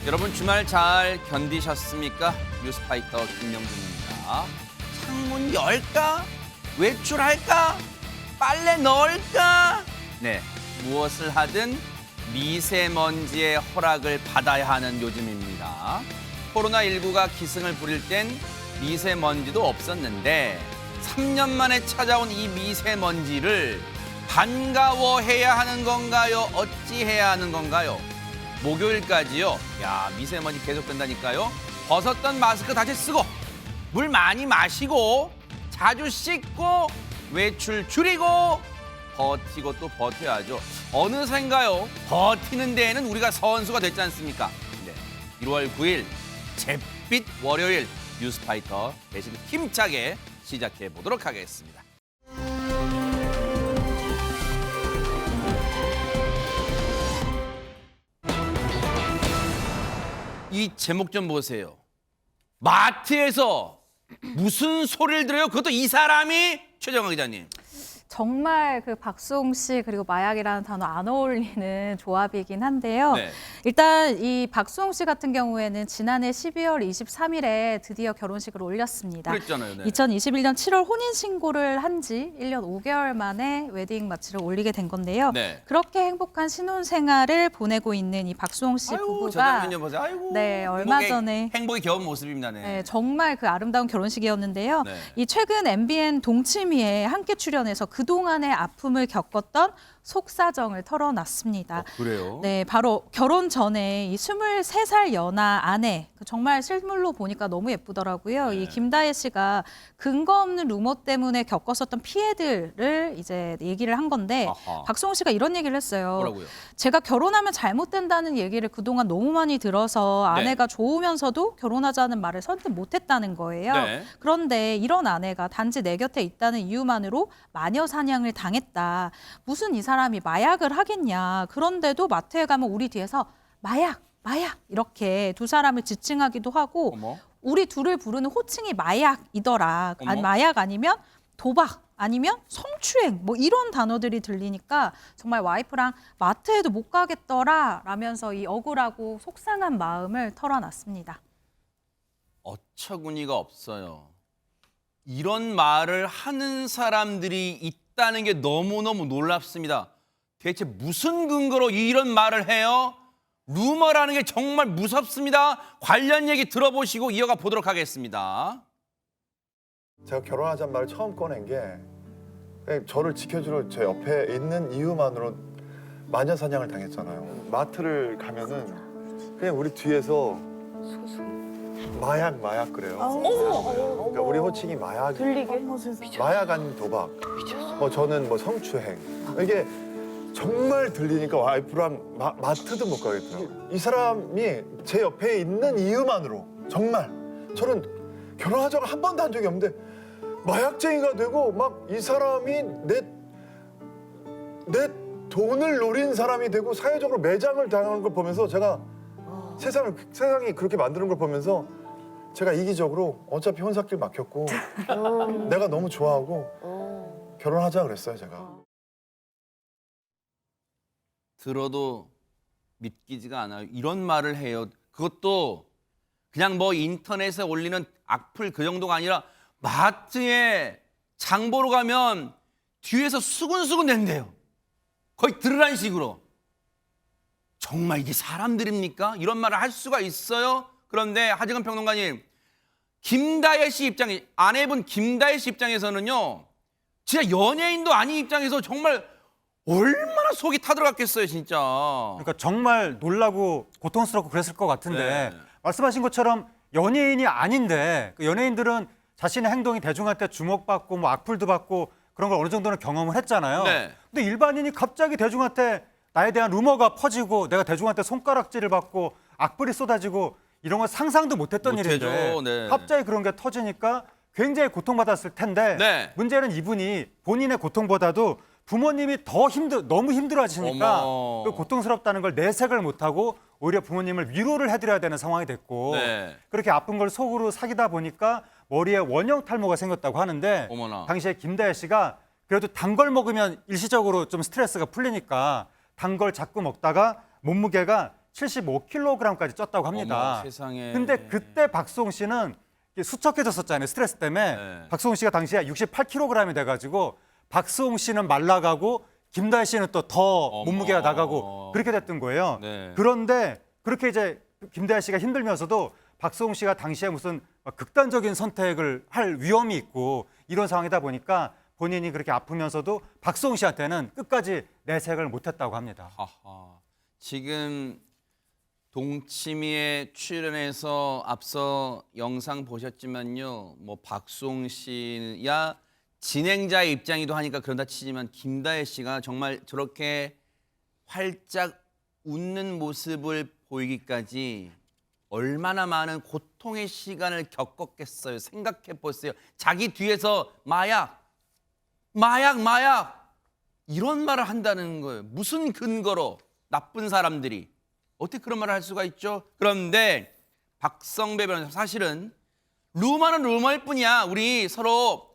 여러분 주말 잘 견디셨습니까? 뉴스파이터 김명준입니다. 창문 열까? 외출할까? 빨래 넣을까? 네, 무엇을 하든 미세먼지의 허락을 받아야 하는 요즘입니다. 코로나19가 기승을 부릴 땐 미세먼지도 없었는데 3년 만에 찾아온 이 미세먼지를 반가워해야 하는 건가요? 어찌해야 하는 건가요? 목요일까지요. 야, 미세먼지 계속된다니까요. 벗었던 마스크 다시 쓰고 물 많이 마시고 자주 씻고 외출 줄이고 버티고 또 버텨야죠. 어느샌가요? 버티는 데에는 우리가 선수가 됐지 않습니까? 네, 1월 9일 잿빛 월요일 뉴스파이터 대신 힘차게 시작해 보도록 하겠습니다. 이 제목 좀 보세요. 마트에서 무슨 소리를 들어요? 그것도 이 사람이 최정화 기자님. 정말 그 박수홍 씨 그리고 마약이라는 단어 안 어울리는 조합이긴 한데요. 네. 일단 이 박수홍 씨 같은 경우에는 지난해 12월 23일에 드디어 결혼식을 올렸습니다. 그랬잖아요. 네. 2021년 7월 혼인신고를 한 지 1년 5개월 만에 웨딩 마치를 올리게 된 건데요. 네. 그렇게 행복한 신혼생활을 보내고 있는 이 박수홍 씨 아이고, 저 부부가 장면요 보세요. 아이고. 네, 얼마 전에 행복이 겨운 모습입니다. 네. 네, 정말 그 아름다운 결혼식이었는데요. 네. 이 최근 MBN 동치미에 함께 출연해서 그동안의 아픔을 겪었던 속사정을 털어놨습니다. 그래요? 네, 바로 결혼 전에 이 23살 연하 아내, 정말 실물로 보니까 너무 예쁘더라고요. 네. 이 김다혜 씨가 근거 없는 루머 때문에 겪었었던 피해들을 이제 얘기를 한 건데 아하. 박수홍 씨가 이런 얘기를 했어요. 뭐라고요? 제가 결혼하면 잘못된다는 얘기를 그동안 너무 많이 들어서 네. 아내가 좋으면서도 결혼하자는 말을 선뜻 못했다는 거예요. 네. 그런데 이런 아내가 단지 내 곁에 있다는 이유만으로 마녀 사냥을 당했다. 무슨 이 사람이 마약을 하겠냐. 그런데도 마트에 가면 우리 뒤에서 마약, 마약 이렇게 두 사람을 지칭하기도 하고 어머. 우리 둘을 부르는 호칭이 마약이더라. 어머. 아니, 마약 아니면 도박 아니면 성추행 뭐 이런 단어들이 들리니까 정말 와이프랑 마트에도 못 가겠더라 라면서 이 억울하고 속상한 마음을 털어놨습니다. 어처구니가 없어요. 이런 말을 하는 사람들이 있다는 게 너무너무 놀랍습니다. 대체 무슨 근거로 이런 말을 해요? 루머라는 게 정말 무섭습니다. 관련 얘기 들어보시고 이어가 보도록 하겠습니다. 제가 결혼하자는 말을 처음 꺼낸 게 그냥 저를 지켜주러 제 옆에 있는 이유만으로 마녀 사냥을 당했잖아요. 마트를 가면은 그냥 우리 뒤에서 마약 그래요. 그러니까 우리 호칭이 마약. 마약 아닌 도박. 저는 뭐 성추행. 이게 정말 들리니까 와이프랑 마트도 못 가겠더라고요. 이 사람이 제 옆에 있는 이유만으로 정말 저는 결혼하자고 한 번도 한 적이 없는데 마약쟁이가 되고 막 이 사람이 내 돈을 노린 사람이 되고 사회적으로 매장을 당하는 걸 보면서 제가 세상이 그렇게 만드는 걸 보면서 제가 이기적으로 어차피 혼사길 막혔고 내가 너무 좋아하고 결혼하자 그랬어요, 제가. 들어도 믿기지가 않아요. 이런 말을 해요. 그것도 그냥 뭐 인터넷에 올리는 악플 그 정도가 아니라 마트에 장 보러 가면 뒤에서 수근수근 댄대요. 거의 들으라는 식으로. 정말 이게 사람들입니까? 이런 말을 할 수가 있어요? 그런데 하재근 평론가님, 김다혜 씨 입장에, 아내분 김다혜 씨 입장에서는요, 진짜 연예인도 아닌 입장에서 정말 얼마나 속이 타들어갔겠어요, 진짜. 그러니까 정말 놀라고 고통스럽고 그랬을 것 같은데 네. 말씀하신 것처럼 연예인이 아닌데 그 연예인들은 자신의 행동이 대중한테 주목받고 뭐 악플도 받고 그런 걸 어느 정도는 경험을 했잖아요. 네. 근데 일반인이 갑자기 대중한테 나에 대한 루머가 퍼지고 내가 대중한테 손가락질을 받고 악플이 쏟아지고 이런 건 상상도 못했던 못해죠. 일인데 네. 갑자기 그런 게 터지니까 굉장히 고통받았을 텐데 네. 문제는 이분이 본인의 고통보다도 부모님이 너무 힘들어하시니까 어머. 그 고통스럽다는 걸 내색을 못하고 오히려 부모님을 위로를 해드려야 되는 상황이 됐고 네. 그렇게 아픈 걸 속으로 사귀다 보니까 머리에 원형 탈모가 생겼다고 하는데 어머나. 당시에 김다혜 씨가 그래도 단 걸 먹으면 일시적으로 좀 스트레스가 풀리니까 단 걸 자꾸 먹다가 몸무게가 75kg까지 쪘다고 합니다. 어머, 세상에. 근데 그때 박수홍 씨는 수척해졌었잖아요. 스트레스 때문에. 네. 박수홍 씨가 당시에 68kg이 돼가지고 박수홍 씨는 말라가고 김다혜 씨는 또 더 몸무게가 나가고 그렇게 됐던 거예요. 네. 그런데 그렇게 이제 김다혜 씨가 힘들면서도 박수홍 씨가 당시에 무슨 극단적인 선택을 할 위험이 있고 이런 상황이다 보니까 본인이 그렇게 아프면서도 박수홍 씨한테는 끝까지 내색을 못했다고 합니다. 하하. 지금 동치미에 출연해서 앞서 영상 보셨지만요. 뭐 박수홍 씨야 진행자의 입장이기도 하니까 그런다 치지만 김다혜 씨가 정말 저렇게 활짝 웃는 모습을 보이기까지 얼마나 많은 고통의 시간을 겪었겠어요. 생각해 보세요. 자기 뒤에서 마약 이런 말을 한다는 거예요. 무슨 근거로 나쁜 사람들이 어떻게 그런 말을 할 수가 있죠? 그런데 박성배 변호사 사실은 루머는 루머일 뿐이야. 우리 서로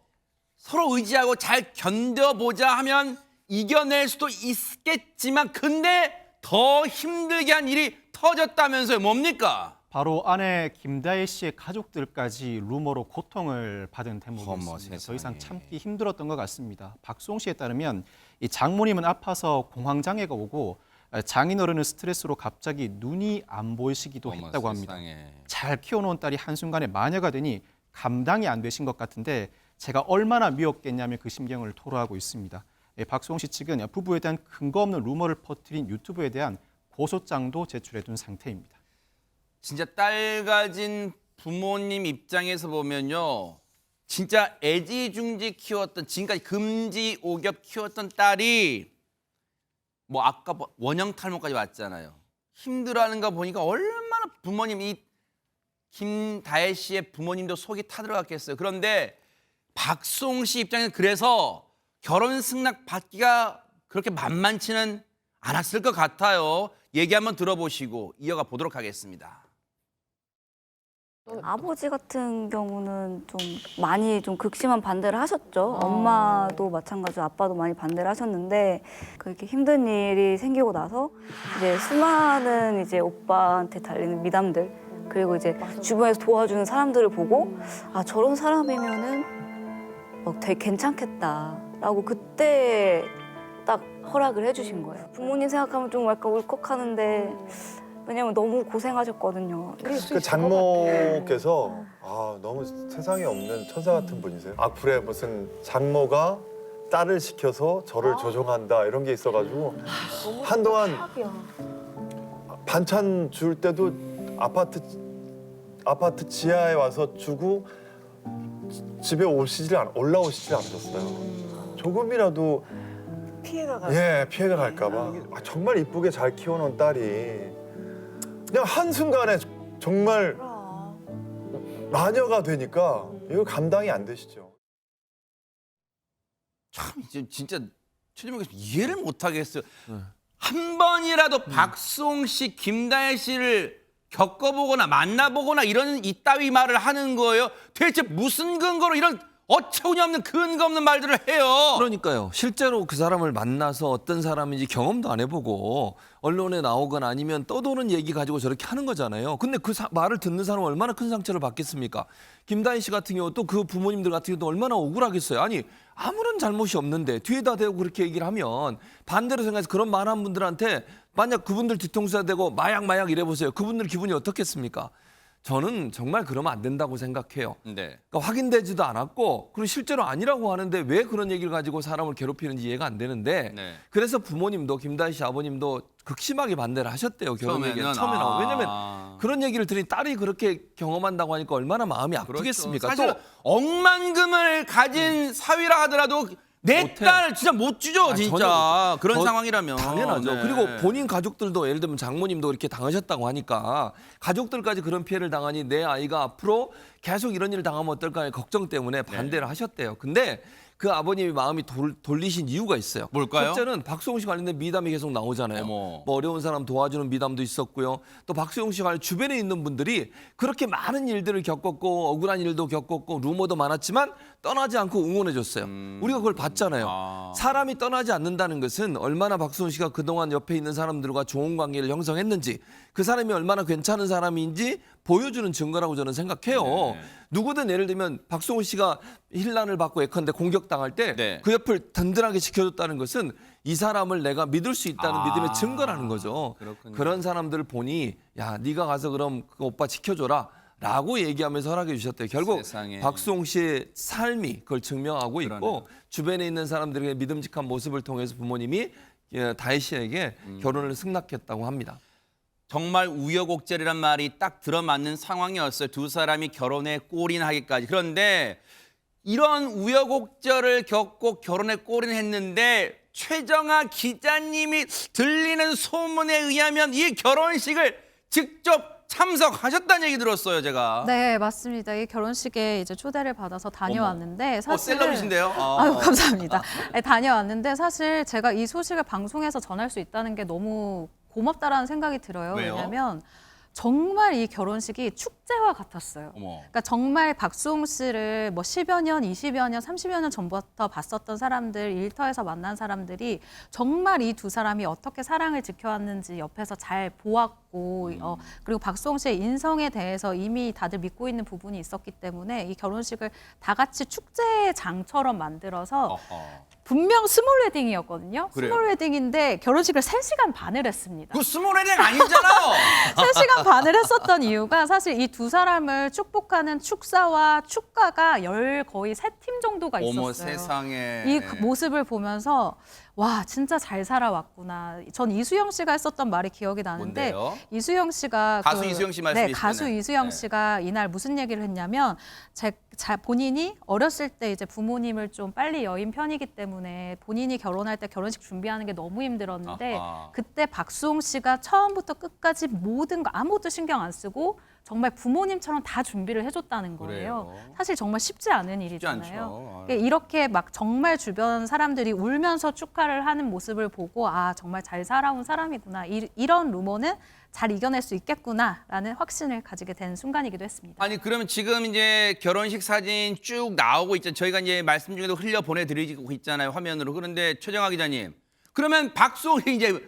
의지하고 잘 견뎌보자 하면 이겨낼 수도 있겠지만 근데 더 힘들게 한 일이 터졌다면서요. 뭡니까? 바로 아내 김다혜 씨의 가족들까지 루머로 고통을 받은 어머, 대목이었습니다. 더 이상 세상에. 참기 힘들었던 것 같습니다. 박수홍 씨에 따르면 이 장모님은 아파서 공황장애가 오고 장인어른은 스트레스로 갑자기 눈이 안 보이시기도 어머, 했다고 합니다. 세상에. 잘 키워놓은 딸이 한순간에 마녀가 되니 감당이 안 되신 것 같은데 제가 얼마나 미웠겠냐며 그 심경을 토로하고 있습니다. 박수홍 씨 측은 부부에 대한 근거 없는 루머를 퍼뜨린 유튜브에 대한 고소장도 제출해둔 상태입니다. 진짜 딸 가진 부모님 입장에서 보면요. 진짜 애지중지 키웠던 지금까지 금지 오겹 키웠던 딸이 뭐 아까 원형 탈모까지 왔잖아요. 힘들어하는 거 보니까 얼마나 부모님 이 김다혜 씨의 부모님도 속이 타들어갔겠어요. 그런데 박수홍 씨 입장에서 그래서 결혼 승낙 받기가 그렇게 만만치는 않았을 것 같아요. 얘기 한번 들어보시고 이어가 보도록 하겠습니다. 아버지 같은 경우는 좀 많이 좀 극심한 반대를 하셨죠. 엄마도 마찬가지로 아빠도 많이 반대를 하셨는데 그렇게 힘든 일이 생기고 나서 이제 수많은 이제 오빠한테 달리는 미담들 그리고 이제 주변에서 도와주는 사람들을 보고 아 저런 사람이면은 되게 괜찮겠다라고 그때 딱 허락을 해주신 거예요. 부모님 생각하면 좀 약간 울컥하는데. 왜냐면 너무 고생하셨거든요. 그 장모께서 너무 세상에 없는 천사 같은 분이세요. 악플에 무슨 장모가 딸을 시켜서 저를 조종한다 이런 게 있어가지고 한동안 반찬 줄 때도 아파트 지하에 와서 주고 집에 올라오시질 않으셨어요. 조금이라도 피해가 갈까봐. 정말 이쁘게 잘 키워놓은 딸이 그냥 한순간에 정말 마녀가 되니까 이거 감당이 안 되시죠. 참 이제 진짜 최진목께서 이해를 못 하겠어요. 한 번이라도 박수홍 씨, 김다혜 씨를 겪어보거나 만나보거나 이런 이따위 말을 하는 거예요. 대체 무슨 근거로 이런 어처구니 없는 근거 없는 말들을 해요. 그러니까요. 실제로 그 사람을 만나서 어떤 사람인지 경험도 안 해보고 언론에 나오거나 아니면 떠도는 얘기 가지고 저렇게 하는 거잖아요. 근데 그 말을 듣는 사람은 얼마나 큰 상처를 받겠습니까? 김다희 씨 같은 경우 또 그 부모님들 같은 경우도 얼마나 억울하겠어요. 아니 아무런 잘못이 없는데 뒤에다 대고 그렇게 얘기를 하면 반대로 생각해서 그런 말한 분들한테 만약 그분들 뒤통수에 대고 마약 이래보세요. 그분들 기분이 어떻겠습니까? 저는 정말 그러면 안 된다고 생각해요. 네. 그러니까 확인되지도 않았고 그리고 실제로 아니라고 하는데 왜 그런 얘기를 가지고 사람을 괴롭히는지 이해가 안 되는데 네. 그래서 부모님도 김다희 씨 아버님도 극심하게 반대를 하셨대요. 결혼 얘기는 처음에 나오고. 왜냐하면 그런 얘기를 들으니 딸이 그렇게 경험한다고 하니까 얼마나 마음이 아프겠습니까? 사실 또 억만금을 가진 사위라 하더라도 내 못해. 딸 진짜 못 주죠. 진짜 전혀 못 그런 저- 상황이라면 당연하죠. 네. 그리고 본인 가족들도 예를 들면 장모님도 이렇게 당하셨다고 하니까 가족들까지 그런 피해를 당하니 내 아이가 앞으로 계속 이런 일을 당하면 어떨까 하는 걱정 때문에 반대를 하셨대요. 근데 그 아버님의 마음이 돌리신 이유가 있어요. 뭘까요? 첫째는 박수홍 씨 관련된 미담이 계속 나오잖아요. 어머. 뭐 어려운 사람 도와주는 미담도 있었고요. 또 박수홍 씨 관련 주변에 있는 분들이 그렇게 많은 일들을 겪었고 억울한 일도 겪었고 루머도 많았지만 떠나지 않고 응원해줬어요. 우리가 그걸 봤잖아요. 아. 사람이 떠나지 않는다는 것은 얼마나 박수홍 씨가 그동안 옆에 있는 사람들과 좋은 관계를 형성했는지 그 사람이 얼마나 괜찮은 사람인지 보여주는 증거라고 저는 생각해요. 네. 누구든 예를 들면 박수홍 씨가 힐난을 받고 예컨대 공격당할 때 네. 그 옆을 든든하게 지켜줬다는 것은 이 사람을 내가 믿을 수 있다는 믿음의 증거라는 거죠. 그렇군요. 그런 사람들을 보니 야 네가 가서 그럼 그 오빠 지켜줘라 라고 얘기하면서 허락해 주셨대요. 결국 세상에. 박수홍 씨의 삶이 그걸 증명하고 있고 그러네요. 주변에 있는 사람들에게 믿음직한 모습을 통해서 부모님이 다혜 씨에게 결혼을 승낙했다고 합니다. 정말 우여곡절이란 말이 딱 들어맞는 상황이었어요. 두 사람이 결혼에 골인하기까지. 그런데 이런 우여곡절을 겪고 결혼에 골인했는데 최정아 기자님이 들리는 소문에 의하면 이 결혼식을 직접 참석하셨다는 얘기 들었어요, 제가. 네, 맞습니다. 이 결혼식에 이제 초대를 받아서 다녀왔는데 사실 셀럽이신데요? 아유, 감사합니다. 네, 다녀왔는데 사실 제가 이 소식을 방송에서 전할 수 있다는 게 너무 고맙다라는 생각이 들어요. 왜요? 왜냐하면 정말 이 결혼식이 축제와 같았어요. 어머. 그러니까 정말 박수홍 씨를 뭐 10여 년, 20여 년, 30여 년 전부터 봤었던 사람들, 일터에서 만난 사람들이 정말 이 두 사람이 어떻게 사랑을 지켜왔는지 옆에서 잘 보았고 그리고 박수홍 씨의 인성에 대해서 이미 다들 믿고 있는 부분이 있었기 때문에 이 결혼식을 다 같이 축제의 장처럼 만들어서 어허. 분명 스몰 웨딩이었거든요. 그래요? 스몰 웨딩인데 결혼식을 3시간 반을 했습니다. 그 스몰웨딩 아니잖아요. 3시간 반을 했었던 이유가 사실 이 두 사람을 축복하는 축사와 축가가 거의 3팀 정도가 있었어요. 어머 세상에. 이 모습을 보면서 와 진짜 잘 살아왔구나. 전 이수영 씨가 했었던 말이 기억이 나는데 뭔데요? 이수영 씨가 가수 이수영 씨 네, 말씀이시잖아요. 가수 이수영 네. 씨가 이날 무슨 얘기를 했냐면 본인이 어렸을 때 이제 부모님을 좀 빨리 여인 편이기 때문에 본인이 결혼할 때 결혼식 준비하는 게 너무 힘들었는데 아하. 그때 박수홍 씨가 처음부터 끝까지 모든 거 아무것도 신경 안 쓰고 정말 부모님처럼 다 준비를 해줬다는 거예요. 그래요? 사실 정말 쉽지 않은 쉽지 일이잖아요. 않죠. 그러니까 이렇게 막 정말 주변 사람들이 울면서 축하를 하는 모습을 보고 아 정말 잘 살아온 사람이구나. 이런 루머는 잘 이겨낼 수 있겠구나라는 확신을 가지게 된 순간이기도 했습니다. 아니 그러면 지금 이제 결혼식 사진 쭉 나오고 있잖아요. 저희가 이제 말씀 중에도 흘려 보내드리고 있잖아요, 화면으로. 그런데 최정아 기자님, 그러면 박수홍이 이제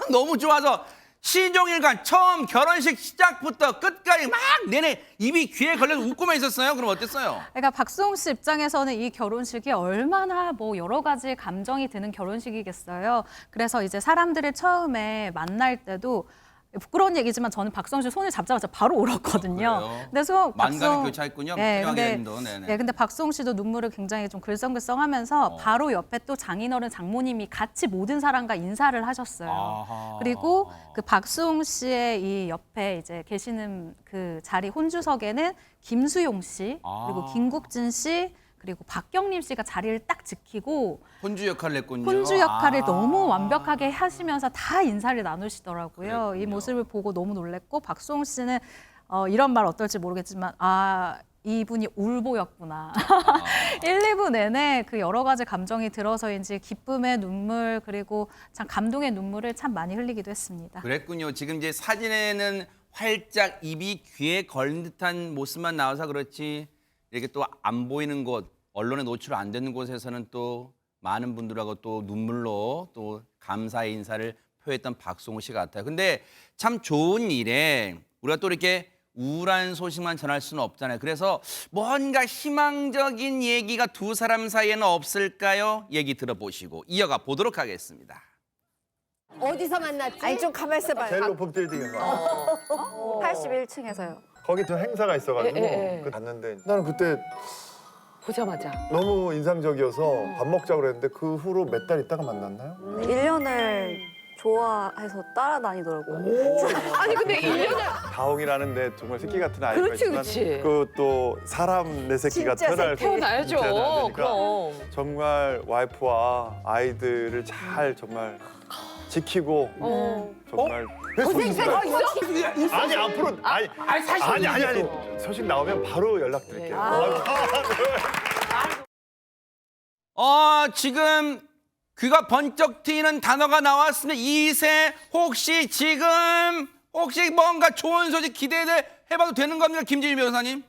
너무 좋아서 시종일관 처음 결혼식 시작부터 끝까지 막 내내 입이 귀에 걸려서 웃고만 있었어요. 그럼 어땠어요? 그러니까 박수홍 씨 입장에서는 이 결혼식이 얼마나 뭐 여러 가지 감정이 드는 결혼식이겠어요. 그래서 이제 사람들을 처음에 만날 때도 부끄러운 얘기지만 저는 박수홍 씨 손을 잡자마자 바로 울었거든요. 그래요? 그래서 만감이 교차했군요. 최정아 기자님도. 네네. 네, 근데 박수홍 씨도 눈물을 굉장히 좀 글썽글썽하면서 바로 옆에 또 장인어른 장모님이 같이 모든 사람과 인사를 하셨어요. 아하. 그리고 그 박수홍 씨의 이 옆에 이제 계시는 그 자리 혼주석에는 김수용 씨 그리고 아. 김국진 씨 그리고 박경림 씨가 자리를 딱 지키고 혼주 역할을 했군요. 혼주 역할을 아. 너무 완벽하게 하시면서 다 인사를 나누시더라고요. 이 그랬군요. 모습을 보고 너무 놀랬고 박수홍 씨는 이런 말 어떨지 모르겠지만 이분이 울보였구나. 1, 2부 내내 그 여러 가지 감정이 들어서인지 기쁨의 눈물 그리고 참 감동의 눈물을 참 많이 흘리기도 했습니다. 그랬군요. 지금 이제 사진에는 활짝 입이 귀에 걸린 듯한 모습만 나와서 그렇지 이렇게 또 안 보이는 곳, 언론에 노출 안 되는 곳에서는 또 많은 분들하고 또 눈물로 또 감사의 인사를 표했던 박수홍 씨 같아요. 근데 참 좋은 일에 우리가 또 이렇게 우울한 소식만 전할 수는 없잖아요. 그래서 뭔가 희망적인 얘기가 두 사람 사이에는 없을까요? 얘기 들어보시고 이어가 보도록 하겠습니다. 어디서 만났지? 아니 좀 가만 있어봐요. 제일 높은 빌딩에서 81층에서요. 거기 또 행사가 있어가지고 예. 그 갔는데 나는 그때 보자마자. 너무 인상적이어서 밥 먹자고 그랬는데 그 후로 몇 달 있다가 만났나요? 1년을 좋아해서 따라다니더라고요. 아니 근데 1년을 다홍이라는 내 정말 새끼 같은 아이가 그렇지, 있지만 그렇지. 그 또 사람 내 새끼가 진짜 태어날 태어나야죠. 태어나야 되니까 그럼. 정말 와이프와 아이들을 잘 정말 지키고 정말 고생생 더 있어? 아니 앞으로 아니 소식 나오면 바로 연락드릴게요. 지금 귀가 번쩍 트이는 단어가 나왔습니다. 2세 혹시 뭔가 좋은 소식 기대해봐도 되는 겁니까, 김진희 변호사님?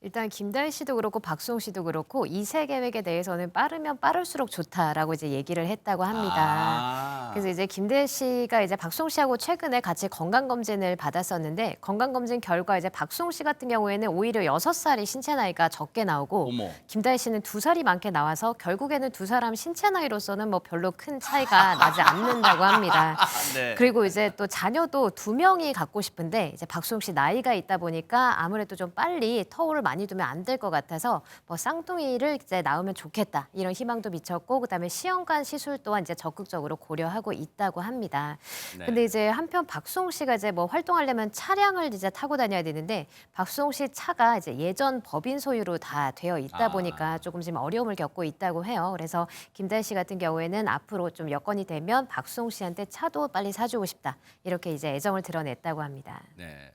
일단 김다희 씨도 그렇고 박수홍 씨도 그렇고 2세 계획에 대해서는 빠르면 빠를수록 좋다라고 이제 얘기를 했다고 합니다. 그래서 이제 김다희 씨가 이제 박수홍 씨하고 최근에 같이 건강검진을 받았었는데 건강검진 결과 이제 박수홍 씨 같은 경우에는 오히려 6살이 신체 나이가 적게 나오고 어머. 김다희 씨는 2살이 많게 나와서 결국에는 두 사람 신체 나이로서는 뭐 별로 큰 차이가 나지 않는다고 합니다. 네. 그리고 이제 또 자녀도 2명이 갖고 싶은데 이제 박수홍 씨 나이가 있다 보니까 아무래도 좀 빨리 터울을 많이 두면 안 될 것 같아서 뭐 쌍둥이를 이제 낳으면 좋겠다 이런 희망도 미쳤고 그다음에 시험관 시술 또한 이제 적극적으로 고려하고 있다고 합니다. 네. 근데 이제 한편 박수홍 씨가 이제 뭐 활동하려면 차량을 이제 타고 다녀야 되는데 박수홍 씨 차가 이제 예전 법인 소유로 다 되어 있다 보니까 조금 지금 어려움을 겪고 있다고 해요. 그래서 김다희 씨 같은 경우에는 앞으로 좀 여건이 되면 박수홍 씨한테 차도 빨리 사주고 싶다 이렇게 이제 애정을 드러냈다고 합니다. 네.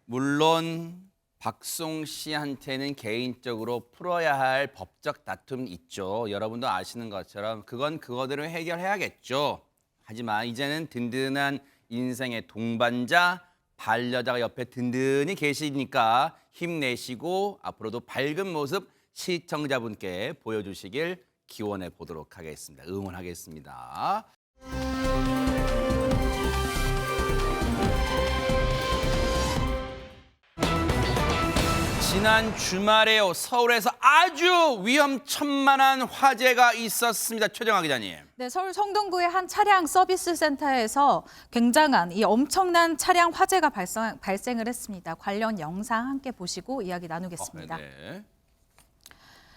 물론 박수홍 씨한테는 개인적으로 풀어야 할 법적 다툼이 있죠. 여러분도 아시는 것처럼 그건 그거대로 해결해야겠죠. 하지만 이제는 든든한 인생의 동반자, 반려자가 옆에 든든히 계시니까 힘내시고 앞으로도 밝은 모습 시청자분께 보여주시길 기원해 보도록 하겠습니다. 응원하겠습니다. 지난 주말에요. 서울에서 아주 위험천만한 화재가 있었습니다. 최정아 기자님. 네, 서울 성동구의 한 차량 서비스 센터에서 굉장한 이 엄청난 차량 화재가 발생을 했습니다. 관련 영상 함께 보시고 이야기 나누겠습니다. 네.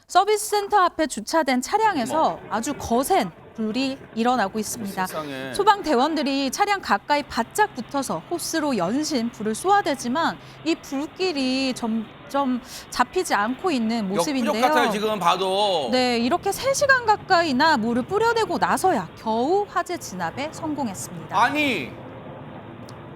서비스 센터 앞에 주차된 차량에서 아주 거센 불이 일어나고 있습니다. 세상에. 소방대원들이 차량 가까이 바짝 붙어서 호스로 연신 불을 쏘아대지만 이 불길이 점점 잡히지 않고 있는 모습인데요. 역부족 같아요, 지금 봐도. 네, 이렇게 3시간 가까이나 물을 뿌려대고 나서야 겨우 화재 진압에 성공했습니다. 아니,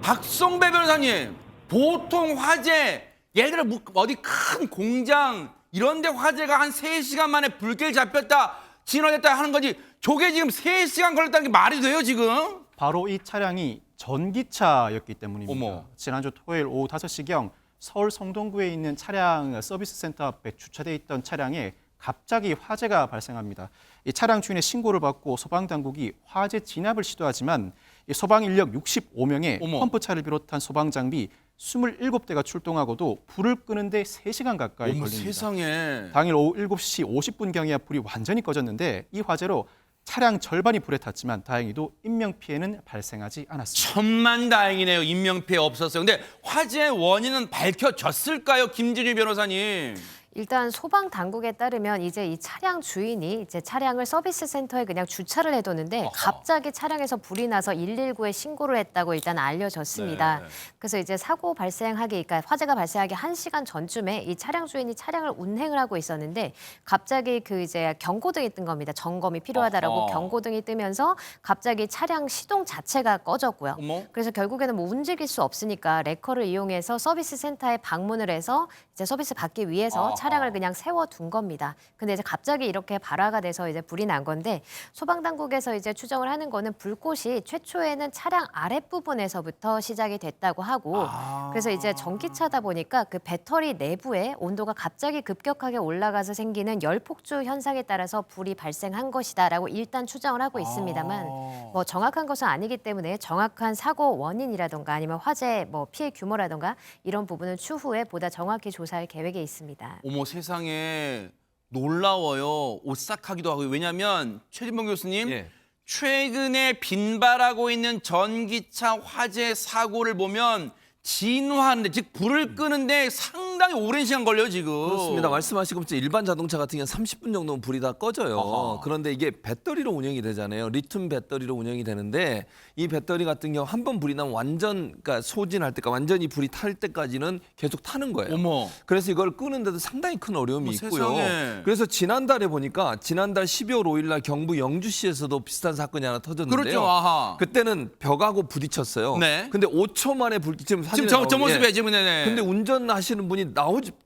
박성배 변호사님, 보통 화재, 예를 들어 어디 큰 공장 이런 데 화재가 한 3시간 만에 불길 잡혔다, 진화됐다 하는 거지. 저게 지금 3시간 걸렸다는 게 말이 돼요, 지금? 바로 이 차량이 전기차였기 때문입니다. 어머. 지난주 토요일 오후 5시경 서울 성동구에 있는 차량 서비스 센터 앞에 주차돼 있던 차량에 갑자기 화재가 발생합니다. 이 차량 주인의 신고를 받고 소방당국이 화재 진압을 시도하지만 이 소방 인력 65명에 어머. 펌프차를 비롯한 소방 장비 27대가 출동하고도 불을 끄는데 3시간 가까이 어머, 걸립니다. 세상에. 당일 오후 7시 50분경에야 불이 완전히 꺼졌는데 이 화재로 차량 절반이 불에 탔지만 다행히도 인명피해는 발생하지 않았습니다. 천만다행이네요. 인명피해 없었어요. 근데 화재의 원인은 밝혀졌을까요, 김진희 변호사님? 일단 소방 당국에 따르면 이제 이 차량 주인이 이제 차량을 서비스 센터에 그냥 주차를 해뒀는데 어허. 갑자기 차량에서 불이 나서 119에 신고를 했다고 일단 알려졌습니다. 네. 그래서 이제 사고 발생하기, 그러니까 화재가 발생하기 1시간 전쯤에 이 차량 주인이 차량을 운행을 하고 있었는데 갑자기 그 이제 경고등이 뜬 겁니다. 점검이 필요하다라고 어허. 경고등이 뜨면서 갑자기 차량 시동 자체가 꺼졌고요. 어머. 그래서 결국에는 뭐 움직일 수 없으니까 레커를 이용해서 서비스 센터에 방문을 해서 이제 서비스 받기 위해서 어허. 차량을 그냥 세워둔 겁니다. 근데 이제 갑자기 이렇게 발화가 돼서 이제 불이 난 건데 소방당국에서 이제 추정을 하는 거는 불꽃이 최초에는 차량 아랫부분에서부터 시작이 됐다고 하고 그래서 이제 전기차다 보니까 그 배터리 내부에 온도가 갑자기 급격하게 올라가서 생기는 열폭주 현상에 따라서 불이 발생한 것이다라고 일단 추정을 하고 있습니다만 뭐 정확한 것은 아니기 때문에 정확한 사고 원인이라던가 아니면 화재 뭐 피해 규모라던가 이런 부분은 추후에 보다 정확히 조사할 계획에 있습니다. 어머, 세상에 놀라워요. 오싹하기도 하고. 왜냐하면 최진봉 교수님, 예. 최근에 빈발하고 있는 전기차 화재 사고를 보면 진화하는데, 즉 불을 끄는데 상당히 상당히 오랜 시간 걸려요 지금. 그렇습니다. 말씀하신 것처럼 일반 자동차 같은 경우는 30분 정도면 불이 다 꺼져요. 아하. 그런데 이게 배터리로 운영이 되잖아요. 리튬 배터리로 운영이 되는데 이 배터리 같은 경우 한 번 불이 나면 그러니까 소진할 때까지 완전히 불이 탈 때까지는 계속 타는 거예요. 어머. 그래서 이걸 끄는데도 상당히 큰 어려움이 어머, 있고요. 세상에. 그래서 지난달 12월 5일 날 경부 영주시에서도 비슷한 사건이 하나 터졌는데요. 그렇죠. 아하. 그때는 벽하고 부딪혔어요. 네. 근데 5초 만에 지금 사진에 지금 저 나오는- 모습에 예. 지금 네네. 근데 운전하시는 분이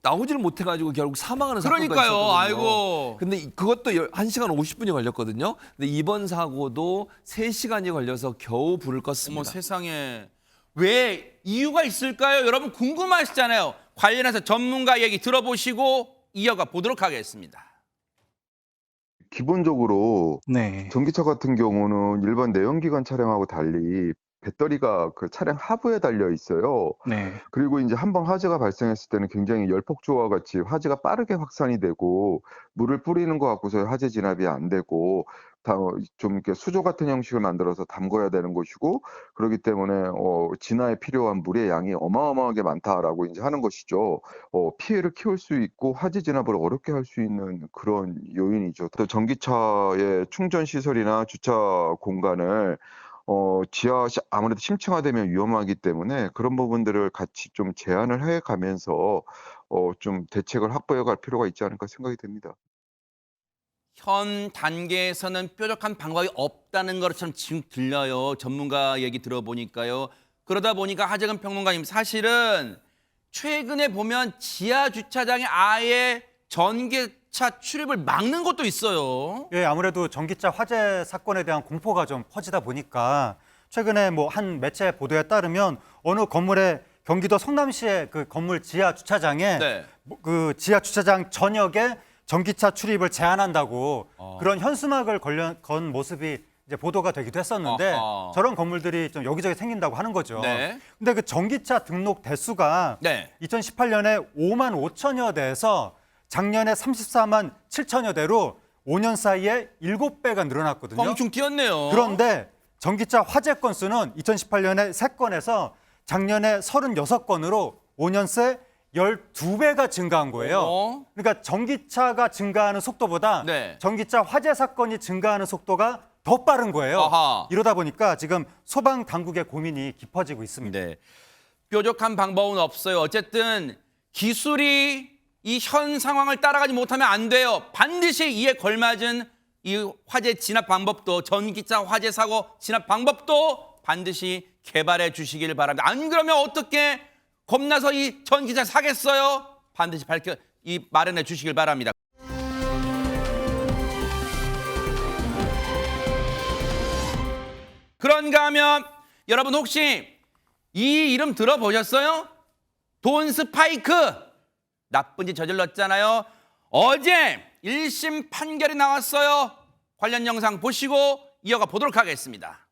나오질 못해가지고 결국 사망하는 사건까지 그러니까요. 있었거든요. 아이고. 근데 그것도 1시간 50분이 걸렸거든요. 근데 이번 사고도 3시간이 걸려서 겨우 불을 껐습니다. 어머 세상에. 왜 이유가 있을까요? 여러분 궁금하시잖아요. 관련해서 전문가 얘기 들어보시고 이어가 보도록 하겠습니다. 기본적으로 네. 전기차 같은 경우는 일반 내연기관 차량하고 달리 배터리가 그 차량 하부에 달려 있어요. 네. 그리고 이제 한번 화재가 발생했을 때는 굉장히 열폭주와 같이 화재가 빠르게 확산이 되고 물을 뿌리는 것 같고서 화재 진압이 안 되고 좀 이렇게 수조 같은 형식을 만들어서 담궈야 되는 것이고 그렇기 때문에 진화에 필요한 물의 양이 어마어마하게 많다라고 이제 하는 것이죠. 피해를 키울 수 있고 화재 진압을 어렵게 할 수 있는 그런 요인이죠. 또 전기차의 충전 시설이나 주차 공간을 아무래도 심층화되면 위험하기 때문에 그런 부분들을 같이 좀 제한을 해 가면서 좀 대책을 확보해 갈 필요가 있지 않을까 생각이 됩니다. 현 단계에서는 뾰족한 방법이 없다는 것처럼 지금 들려요. 전문가 얘기 들어보니까요. 그러다 보니까 하재근 평론가님 사실은 최근에 보면 지하 주차장에 아예 전기차 출입을 막는 것도 있어요. 예, 아무래도 전기차 화재 사건에 대한 공포가 좀 퍼지다 보니까 최근에 뭐 한 매체 보도에 따르면 어느 건물의 경기도 성남시의 그 건물 지하 주차장에 네. 그 지하 주차장 전역에 전기차 출입을 제한한다고 그런 현수막을 건 모습이 이제 보도가 되기도 했었는데 아하. 저런 건물들이 좀 여기저기 생긴다고 하는 거죠. 네. 근데 그 전기차 등록 대수가 네. 2018년에 5만 5천여 대에서 작년에 34만 7천여 대로 5년 사이에 7배가 늘어났거든요. 껑충 뛰었네요. 그런데 전기차 화재 건수는 2018년에 3건에서 작년에 36건으로 5년 새 12배가 증가한 거예요. 그러니까 전기차가 증가하는 속도보다 네. 전기차 화재 사건이 증가하는 속도가 더 빠른 거예요. 아하. 이러다 보니까 지금 소방 당국의 고민이 깊어지고 있습니다. 네. 뾰족한 방법은 없어요. 어쨌든 기술이 이 현 상황을 따라가지 못하면 안 돼요. 반드시 이에 걸맞은 이 화재 진압 방법도 전기차 화재 사고 진압 방법도 반드시 개발해 주시길 바랍니다. 안 그러면 어떻게 겁나서 이 전기차 사겠어요? 반드시 마련해 주시길 바랍니다. 그런가 하면 여러분 혹시 이 이름 들어보셨어요? 돈 스파이크. 나쁜 짓 저질렀잖아요. 어제 1심 판결이 나왔어요. 관련 영상 보시고 이어가 보도록 하겠습니다.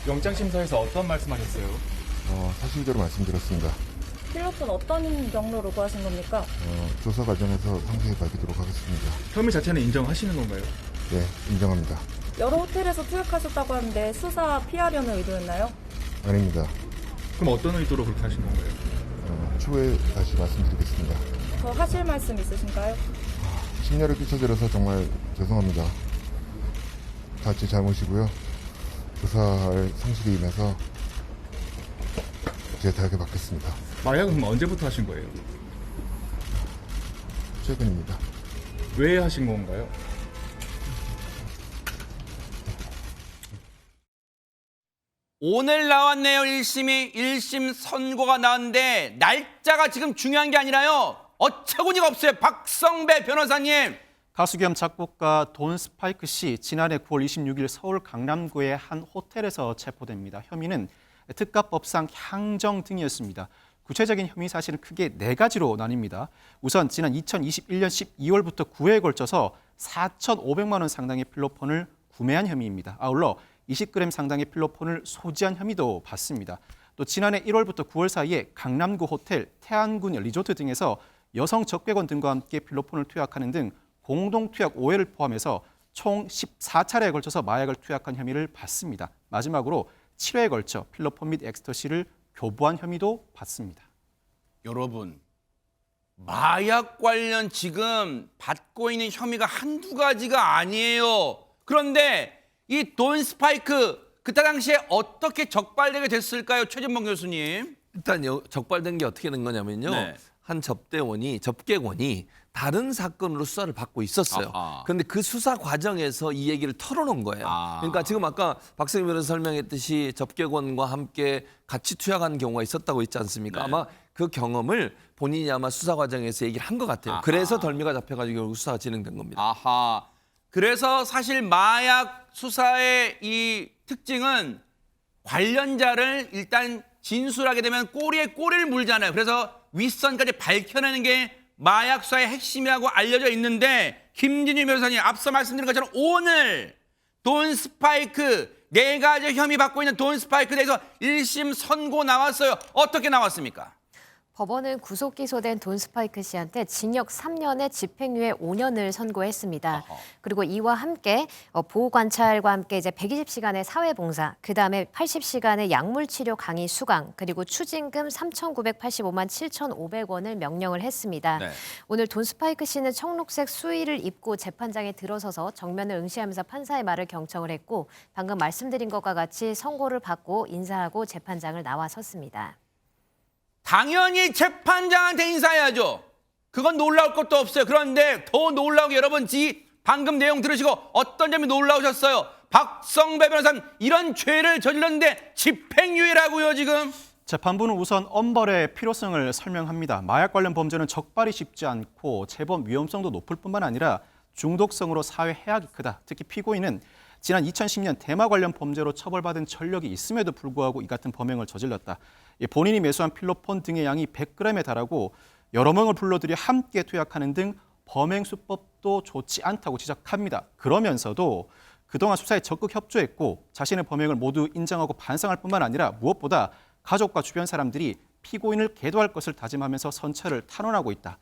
영장심사에서 어떤 말씀하셨어요? 사실대로 말씀드렸습니다. 필로폰 어떤 경로로 구하신 겁니까? 조사 과정에서 상세히 밝히도록 하겠습니다. 혐의 자체는 인정하시는 건가요? 네, 인정합니다. 여러 호텔에서 투약하셨다고 하는데 수사 피하려는 의도였나요? 아닙니다. 그럼 어떤 의도로 그렇게 하신 건가요? 추후에 다시 말씀드리겠습니다. 더 하실 말씀 있으신가요? 심려를 끼쳐드려서 정말 죄송합니다. 다 제 잘못이고요. 조사할 상식에 임해서 제 대학에 받겠습니다. 마약은 그럼 언제부터 하신 거예요? 최근입니다. 왜 하신 건가요? 오늘 나왔네요. 1심 선고가 나왔는데 날짜가 지금 중요한 게 아니라요. 어처구니가 없어요. 박성배 변호사님. 가수 겸 작곡가 돈 스파이크 씨 지난해 9월 26일 서울 강남구의 한 호텔에서 체포됩니다. 혐의는 특가법상 향정 등이었습니다. 구체적인 혐의 사실은 크게 4가지로 나뉩니다. 우선 지난 2021년 12월부터 9회에 걸쳐서 4,500만 원 상당의 필로폰을 구매한 혐의입니다. 아울러 20g 상당의 필로폰을 소지한 혐의도 받습니다. 또 지난해 1월부터 9월 사이에 강남구 호텔, 태안군 리조트 등에서 여성 적객원 등과 함께 필로폰을 투약하는 등 공동 투약 5회를 포함해서 총 14차례에 걸쳐서 마약을 투약한 혐의를 받습니다. 마지막으로 7회에 걸쳐 필로폰 및 엑스터시를 교부한 혐의도 받습니다. 여러분, 마약 관련 지금 받고 있는 혐의가 한두 가지가 아니에요. 그런데 이 돈 스파이크 그때 당시에 어떻게 적발되게 됐을까요, 최진봉 교수님? 일단 적발된 게 어떻게 된 거냐면요. 네. 한 접객원이 다른 사건으로 수사를 받고 있었어요. 아하. 그런데 그 수사 과정에서 이 얘기를 털어놓은 거예요. 그러니까 지금 아까 박성희 변호사 설명했듯이 접객원과 함께 같이 투약한 경우가 있었다고 했지 않습니까? 네. 아마 그 경험을 본인이 아마 수사 과정에서 얘기를 한 것 같아요. 아하. 그래서 덜미가 잡혀가지고 결국 수사가 진행된 겁니다. 아하. 그래서 사실 마약 수사의 이 특징은 관련자를 일단 진술하게 되면 꼬리에 꼬리를 물잖아요. 그래서 윗선까지 밝혀내는 게 마약 수사의 핵심이라고 알려져 있는데, 김진유 변호사님 앞서 말씀드린 것처럼 오늘 돈 스파이크 4가지 혐의 받고 있는 돈 스파이크에 대해서 1심 선고 나왔어요. 어떻게 나왔습니까? 법원은 구속 기소된 돈 스파이크 씨한테 징역 3년에 집행유예 5년을 선고했습니다. 그리고 이와 함께 보호 관찰과 함께 이제 120시간의 사회봉사, 그다음에 80시간의 약물 치료 강의 수강, 그리고 추징금 3,985만 7,500원을 명령을 했습니다. 네. 오늘 돈 스파이크 씨는 청록색 수의를 입고 재판장에 들어서서 정면을 응시하면서 판사의 말을 경청을 했고, 방금 말씀드린 것과 같이 선고를 받고 인사하고 재판장을 나와섰습니다. 당연히 재판장한테 인사해야죠. 그건 놀라울 것도 없어요. 그런데 더 놀라운 게 여러분 방금 내용 들으시고 어떤 점이 놀라우셨어요? 박성배 변호사님 이런 죄를 저질렀는데 집행유예라고요 지금? 재판부는 우선 엄벌의 필요성을 설명합니다. 마약 관련 범죄는 적발이 쉽지 않고 재범 위험성도 높을 뿐만 아니라 중독성으로 사회 해악이 크다. 특히 피고인은 지난 2010년 대마 관련 범죄로 처벌받은 전력이 있음에도 불구하고 이 같은 범행을 저질렀다. 본인이 매수한 필로폰 등의 양이 100g에 달하고 여러 명을 불러들여 함께 투약하는 등 범행 수법도 좋지 않다고 지적합니다. 그러면서도 그동안 수사에 적극 협조했고 자신의 범행을 모두 인정하고 반성할 뿐만 아니라 무엇보다 가족과 주변 사람들이 피고인을 계도할 것을 다짐하면서 선처를 탄원하고 있다.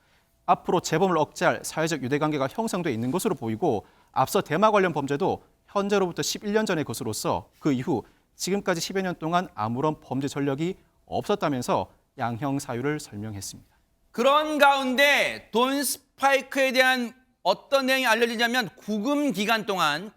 앞으로 재범을 억제할 사회적 유대관계가 형성돼 있는 것으로 보이고, 앞서 대마 관련 범죄도 현재로부터 11년 전의 것으로서 그 이후 지금까지 10여 년 동안 아무런 범죄 전력이 없었다면서 양형 사유를 설명했습니다. 그런 가운데 돈 스파이크에 대한 어떤 내용이 알려지냐면 구금 기간 동안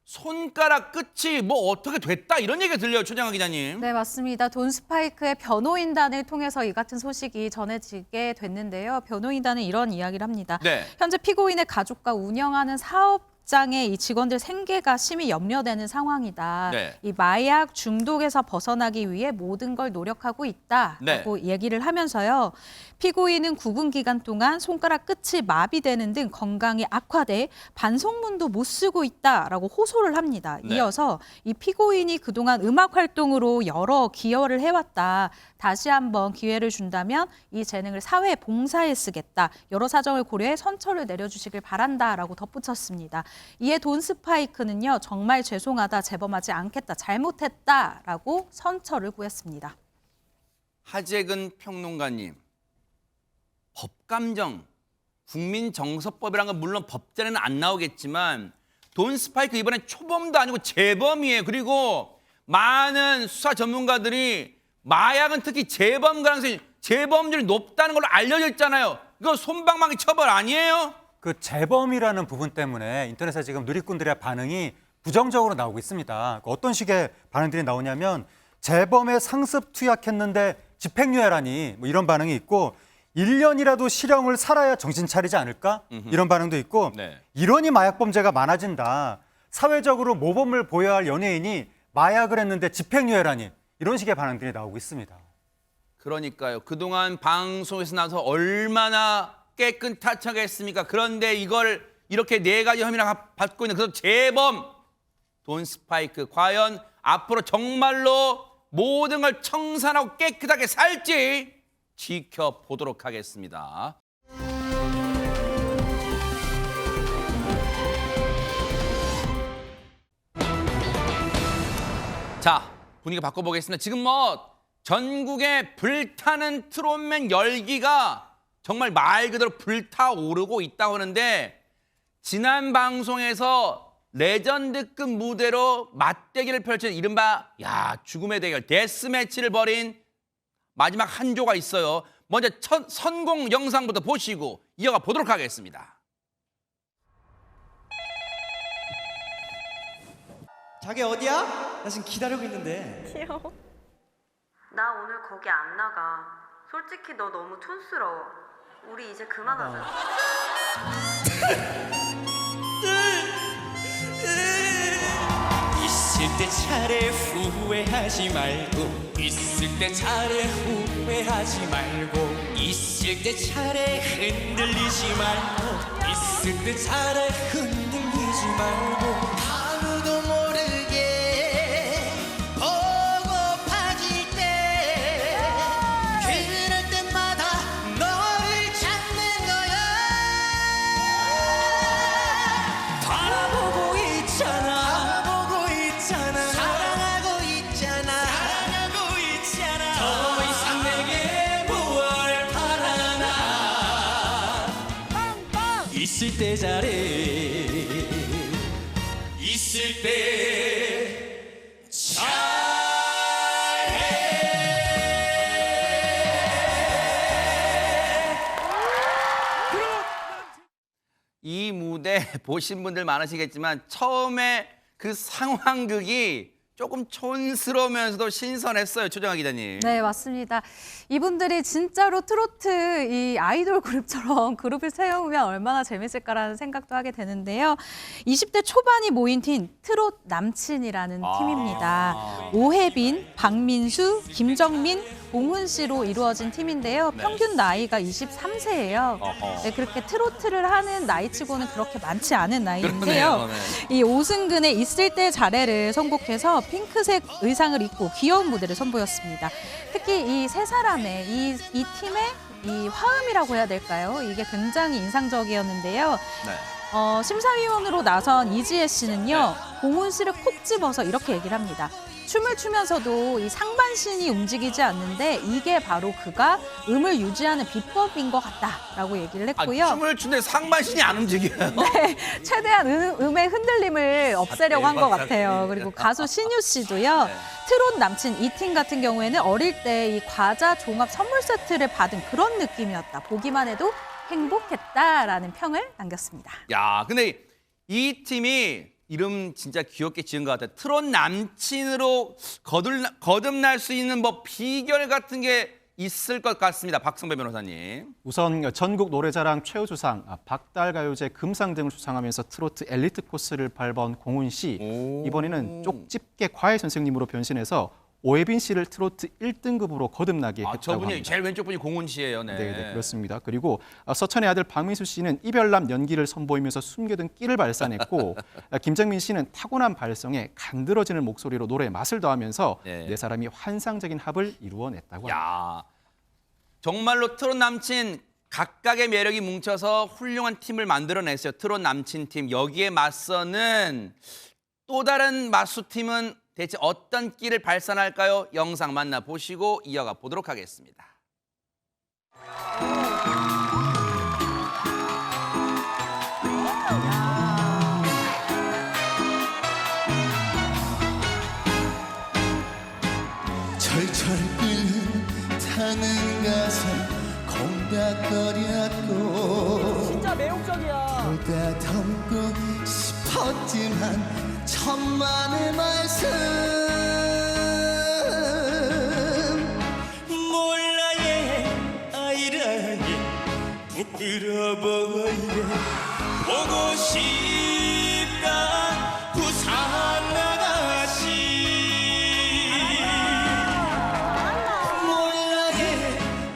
손가락 끝이 뭐 어떻게 됐다 이런 얘기가 들려요, 최정화 기자님. 네, 맞습니다. 돈 스파이크의 변호인단을 통해서 이 같은 소식이 전해지게 됐는데요. 변호인단은 이런 이야기를 합니다. 네. 현재 피고인의 가족과 운영하는 사업장의 이 직원들 생계가 심히 염려되는 상황이다. 네. 이 마약 중독에서 벗어나기 위해 모든 걸 노력하고 있다라고 네. 얘기를 하면서요. 피고인은 구금 기간 동안 손가락 끝이 마비되는 등 건강이 악화돼 반성문도 못 쓰고 있다라고 호소를 합니다. 네. 이어서 이 피고인이 그동안 음악 활동으로 여러 기여를 해왔다. 다시 한번 기회를 준다면 이 재능을 사회 봉사에 쓰겠다. 여러 사정을 고려해 선처를 내려주시길 바란다라고 덧붙였습니다. 이에 돈 스파이크는요. 정말 죄송하다, 재범하지 않겠다, 잘못했다라고 선처를 구했습니다. 하재근 평론가님, 법감정, 국민정서법이라는 건 물론 법전에는 안 나오겠지만 돈 스파이크 이번엔 초범도 아니고 재범이에요. 그리고 많은 수사 전문가들이 마약은 특히 재범 가능성이 재범률이 높다는 걸로 알려져 있잖아요. 이거 솜방망이 처벌 아니에요? 그 재범이라는 부분 때문에 인터넷에 지금 누리꾼들의 반응이 부정적으로 나오고 있습니다. 어떤 식의 반응들이 나오냐면 재범에 상습 투약했는데 집행유예라니 뭐 이런 반응이 있고, 1년이라도 실형을 살아야 정신 차리지 않을까? 이런 반응도 있고, 네. 이러니 마약 범죄가 많아진다. 사회적으로 모범을 보여야 할 연예인이 마약을 했는데 집행유예라니, 이런 식의 반응들이 나오고 있습니다. 그러니까요. 그동안 방송에서 나와서 얼마나 깨끗하게 했습니까? 그런데 이걸 이렇게 4가지 혐의를 받고 있는 그래서 재범 돈 스파이크, 과연 앞으로 정말로 모든 걸 청산하고 깨끗하게 살지 지켜보도록 하겠습니다. 자, 분위기 바꿔보겠습니다. 지금 뭐 전국에 불타는 트롯맨 열기가 정말 말 그대로 불타오르고 있다고 하는데, 지난 방송에서 레전드급 무대로 맞대기를 펼친 이른바 죽음의 대결 데스매치를 벌인 마지막 한 조가 있어요. 먼저 선공 영상부터 보시고 이어가 보도록 하겠습니다. 자기 어디야? 나 지금 기다리고 있는데. 귀여워. 나 오늘 거기 안 나가. 솔직히 너 너무 촌스러워. 우리 이제 그만하자. 있을 때 차례 후회하지 말고 있을 때 차례 후회하지 말고 있을 때 차례 흔들리지 말고 있을 때 차례 흔들리지 말고 아무도 모르게 보고파질 때 그럴 때마다 너를 찾는 거야 바라보고 있잖아 사랑하고 있잖아 더 이상 내게 뭘 바라나 있을 때 잘해 있을 때 이 무대 보신 분들 많으시겠지만 처음에 그 상황극이 조금 촌스러우면서도 신선했어요. 최정아 기자님. 네, 맞습니다. 이분들이 진짜로 트로트 이 아이돌 그룹처럼 그룹을 세우면 얼마나 재밌을까라는 생각도 하게 되는데요. 20대 초반이 모인 팀 트롯 남친이라는 팀입니다. 오혜빈, 박민수, 김정민, 봉훈 씨로 이루어진 팀인데요. 평균 나이가 23세예요. 네, 그렇게 트로트를 하는 나이치고는 그렇게 많지 않은 나이인데요. 그러네요. 이 오승근의 있을 때 잘해를 선곡해서 핑크색 의상을 입고 귀여운 무대를 선보였습니다. 특히 이 세 사람의 이 팀의 이 화음이라고 해야 될까요? 이게 굉장히 인상적이었는데요. 네. 심사위원으로 나선 이지혜 씨는요, 봉훈 씨를 콕 집어서 이렇게 얘기를 합니다. 춤을 추면서도 이 상반신이 움직이지 않는데 이게 바로 그가 음을 유지하는 비법인 것 같다라고 얘기를 했고요. 춤을 추는데 상반신이 안 움직여요. 네, 최대한 음의 흔들림을 없애려고 한 것 같아요. 대박이다. 그리고 가수 신유 씨도요. 네. 트롯 남친 이 팀 같은 경우에는 어릴 때 이 과자 종합 선물 세트를 받은 그런 느낌이었다. 보기만 해도 행복했다라는 평을 남겼습니다. 야, 근데 이 팀이 이름 진짜 귀엽게 지은 것 같아요. 트롯 남친으로 거듭날 수 있는 뭐 비결 같은 게 있을 것 같습니다. 박성배 변호사님. 우선 전국 노래자랑 최우수상, 박달가요제 금상 등을 수상하면서 트로트 엘리트 코스를 밟아온 공훈 씨. 이번에는 쪽집게 과외 선생님으로 변신해서 오혜빈 씨를 트로트 1등급으로 거듭나게 했다고 저분이 합니다. 제일 왼쪽 분이 공훈 씨예요. 네, 그렇습니다. 그리고 서천의 아들 박민수 씨는 이별남 연기를 선보이면서 숨겨둔 끼를 발산했고 김정민 씨는 타고난 발성에 간드러지는 목소리로 노래에 맛을 더하면서 네 사람이 환상적인 합을 이루어냈다고 합니다. 야, 정말로 트롯 남친 각각의 매력이 뭉쳐서 훌륭한 팀을 만들어냈어요. 트롯 남친 팀. 여기에 맞서는 또 다른 마수 팀은 대체 어떤 끼를 발산할까요? 영상 만나보시고 이어가 보도록 하겠습니다. 철철 끓는 타는 가슴 콩닥거렸고 진짜 매혹적이야. 보다 덮고 싶었지만 천만의 말씀 몰라예 아이라예 부끄러워예 보고 싶다 부산 아가씨 몰라예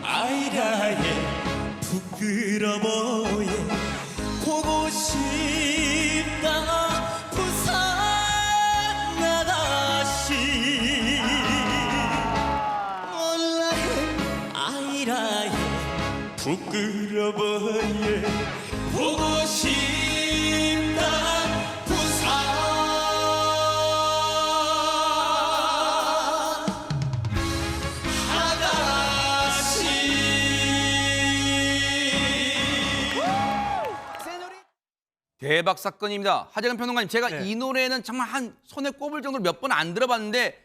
아이라예 부끄러워예 보고 싶다 부산 아가씨 몰라해 아이라해 부끄러워해 보고 싶다 부산 대박 사건입니다. 하재근 평론가님, 제가 네. 이 노래는 정말 한 손에 꼽을 정도로 몇 번 안 들어봤는데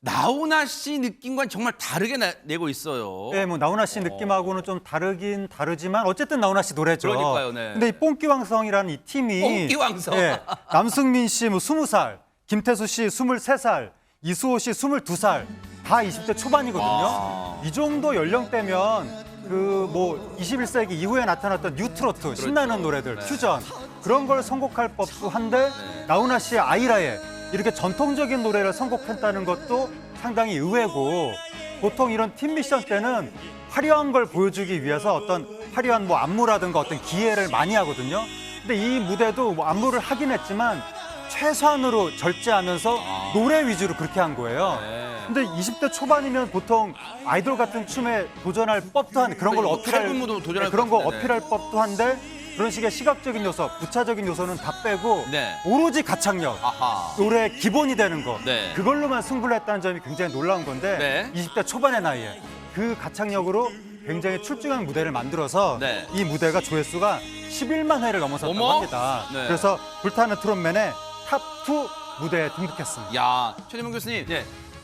나훈아 씨 느낌과는 정말 다르게 내고 있어요. 네, 뭐 나훈아 씨 느낌하고는 좀 다르긴 다르지만 어쨌든 나훈아 씨 노래죠. 그러니까요, 네. 근데 이 뽕끼왕성이라는 이 팀이 뽕끼왕성. 네, 남승민 씨 뭐 20살, 김태수 씨 23살, 이수호 씨 22살 다 20대 초반이거든요. 이 정도 연령대면 그 뭐 21세기 이후에 나타났던 뉴트로트, 신나는 노래들, 퓨전 그런 걸 선곡할 법도 한데 나훈아 씨의 아이라에 이렇게 전통적인 노래를 선곡했다는 것도 상당히 의외고 보통 이런 팀 미션 때는 화려한 걸 보여주기 위해서 어떤 화려한 뭐 안무라든가 어떤 기회를 많이 하거든요. 근데 이 무대도 뭐 안무를 하긴 했지만 최소한으로 절제하면서 노래 위주로 그렇게 한 거예요. 근데 20대 초반이면 보통 아이돌 같은 춤에 도전할 법도 한 그런 걸 어필할 탈군무도 도전할 그런 거 것 같은데, 어필할 법도 한데 그런 식의 시각적인 요소, 부차적인 요소는 다 빼고 네. 오로지 가창력, 아하. 노래 기본이 되는 거 네. 그걸로만 승부를 했다는 점이 굉장히 놀라운 건데 네. 20대 초반의 나이에 그 가창력으로 굉장히 출중한 무대를 만들어서 네. 이 무대가 조회수가 11만 회를 넘어섰다고 어머? 합니다. 네. 그래서 불타는 트롯맨의 탑2 무대에 등극했습니다. 야, 최재명 교수님,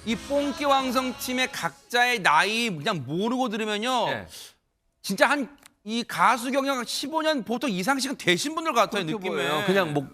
이 뽕끼왕성 팀의 각자의 나이 그냥 모르고 들으면요, 진짜 이 가수 경력 15년 보통 이상씩은 되신 분들 같아요, 느낌에. 그냥 뭐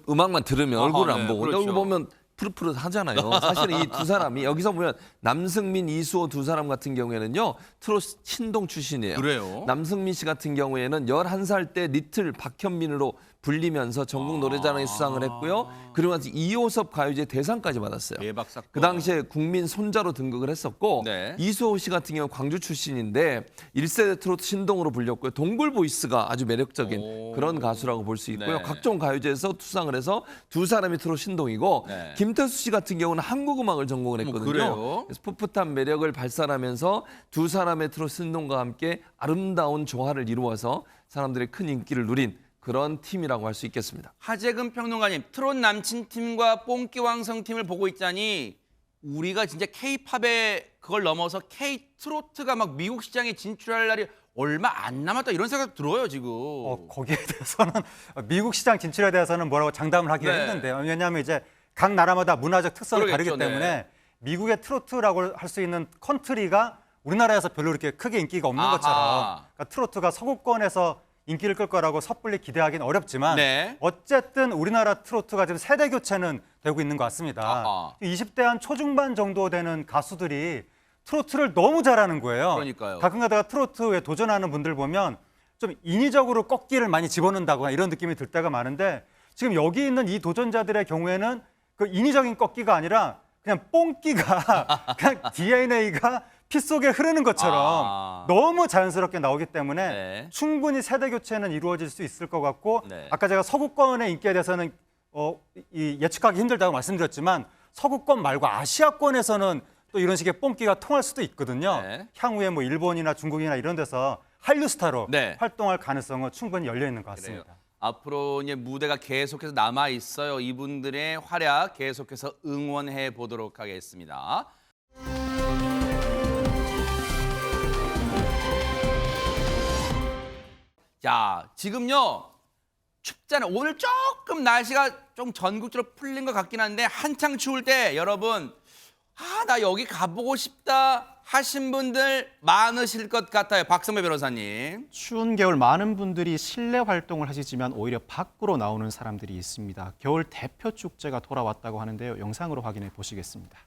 음악만 들으면 아하, 얼굴을 안 네, 보고 그렇죠. 얼굴 보면 푸릇푸릇하잖아요. 사실은 이 두 사람이 여기서 보면 남승민, 이수호 두 사람 같은 경우에는요 트롯 신동 출신이에요. 그래요? 남승민 씨 같은 경우에는 11살 때 리틀 박현민으로 불리면서 전국 노래자랑에 수상을 했고요. 그리고 나서 이호섭 가요제 대상까지 받았어요. 대박 사건. 그 당시에 국민 손자로 등극을 했었고 네. 이수호 씨 같은 경우는 광주 출신인데 1세대 트로트 신동으로 불렸고요. 동굴 보이스가 아주 매력적인 오. 그런 가수라고 볼 수 있고요. 네. 각종 가요제에서 수상을 해서 두 사람이 트로트 신동이고 네. 김태수 씨 같은 경우는 한국 음악을 전공을 뭐 했거든요. 그래요? 그래서 풋풋한 매력을 발산하면서 두 사람의 트로트 신동과 함께 아름다운 조화를 이루어서 사람들의 큰 인기를 누린 그런 팀이라고 할 수 있겠습니다. 하재근 평론가님, 트롯 남친 팀과 뽕끼왕성 팀을 보고 있자니 우리가 진짜 K-팝에 그걸 넘어서 K-트로트가 막 미국 시장에 진출할 날이 얼마 안 남았다 이런 생각 들어요 지금. 거기에 대해서는 미국 시장 진출에 대해서는 뭐라고 장담을 하기가 네. 힘든데요. 왜냐하면 이제 각 나라마다 문화적 특성이 그러겠죠, 다르기 때문에 네. 미국의 트로트라고 할 수 있는 컨트리가 우리나라에서 별로 이렇게 크게 인기가 없는 아하. 것처럼 그러니까 트로트가 서구권에서 인기를 끌 거라고 섣불리 기대하기는 어렵지만 네. 어쨌든 우리나라 트로트가 지금 세대 교체는 되고 있는 것 같습니다. 아하. 20대 한 초중반 정도 되는 가수들이 트로트를 너무 잘하는 거예요. 그러니까요. 가끔가다가 트로트에 도전하는 분들 보면 좀 인위적으로 꺾기를 많이 집어넣는다거나 이런 느낌이 들 때가 많은데 지금 여기 있는 이 도전자들의 경우에는 그 인위적인 꺾기가 아니라 그냥 뽕끼가 그냥 DNA가 피 속에 흐르는 것처럼 너무 자연스럽게 나오기 때문에 네. 충분히 세대 교체는 이루어질 수 있을 것 같고 네. 아까 제가 서구권의 인기에 대해서는 예측하기 힘들다고 말씀드렸지만 서구권 말고 아시아권에서는 또 이런 식의 뽕끼가 통할 수도 있거든요. 네. 향후에 뭐 일본이나 중국이나 이런 데서 한류 스타로 네. 활동할 가능성은 충분히 열려 있는 것 그래요. 같습니다. 앞으로 이제 무대가 계속해서 남아 있어요. 이분들의 활약 계속해서 응원해 보도록 하겠습니다. 자, 지금요 춥잖아요. 오늘 조금 날씨가 좀 전국적으로 풀린 것 같긴 한데 한창 추울 때 여러분 나 여기 가보고 싶다 하신 분들 많으실 것 같아요. 박성배 변호사님. 추운 겨울 많은 분들이 실내 활동을 하시지만 오히려 밖으로 나오는 사람들이 있습니다. 겨울 대표 축제가 돌아왔다고 하는데요. 영상으로 확인해 보시겠습니다.